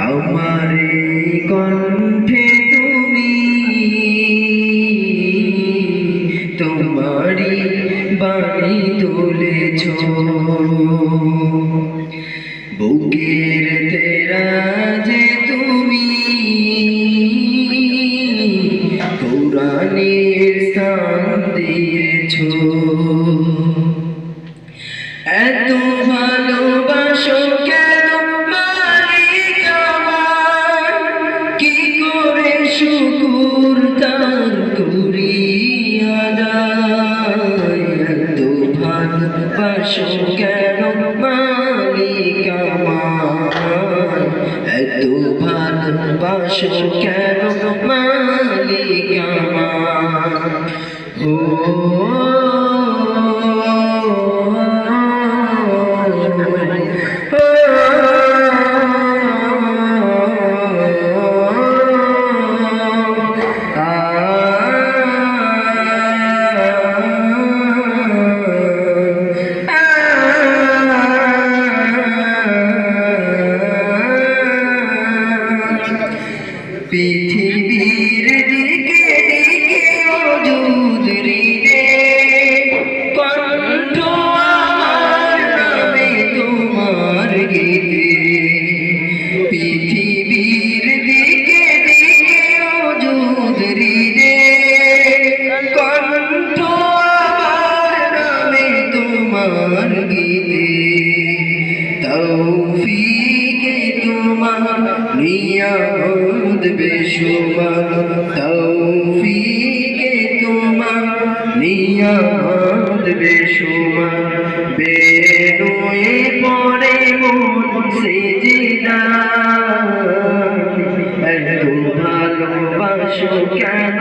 আমারে কণ্ঠে তুমি তোমারি বাণী তুলেছ, বুকের তেরাজে তুমি কোরআনের স্থান দিয়েছ। এত ভালোবাসো কেন মালিক আমার, কি করে শুকুর তার করি আদায়। এত ভালোবাসো কেন মালিক আমার, এত ভালোবাসো কেন মালিক আমার। ও পৃথিবীর দিকে দিকে ওজুদ হৃদে কণ্ঠ আমার নামে তোমার গীতে। পৃথিবীর দিকে দিকে ওজুদ হৃদে কণ্ঠ আমার নামে তোমার গীতে। তৌফিকে তোমার নিয়ামত বেশুমার, তৌফিকে তোমার নিয়ামত বেশুমার। বেরোয়ে পড়ে মন সেজদায়, এত ভালোবাসো কেন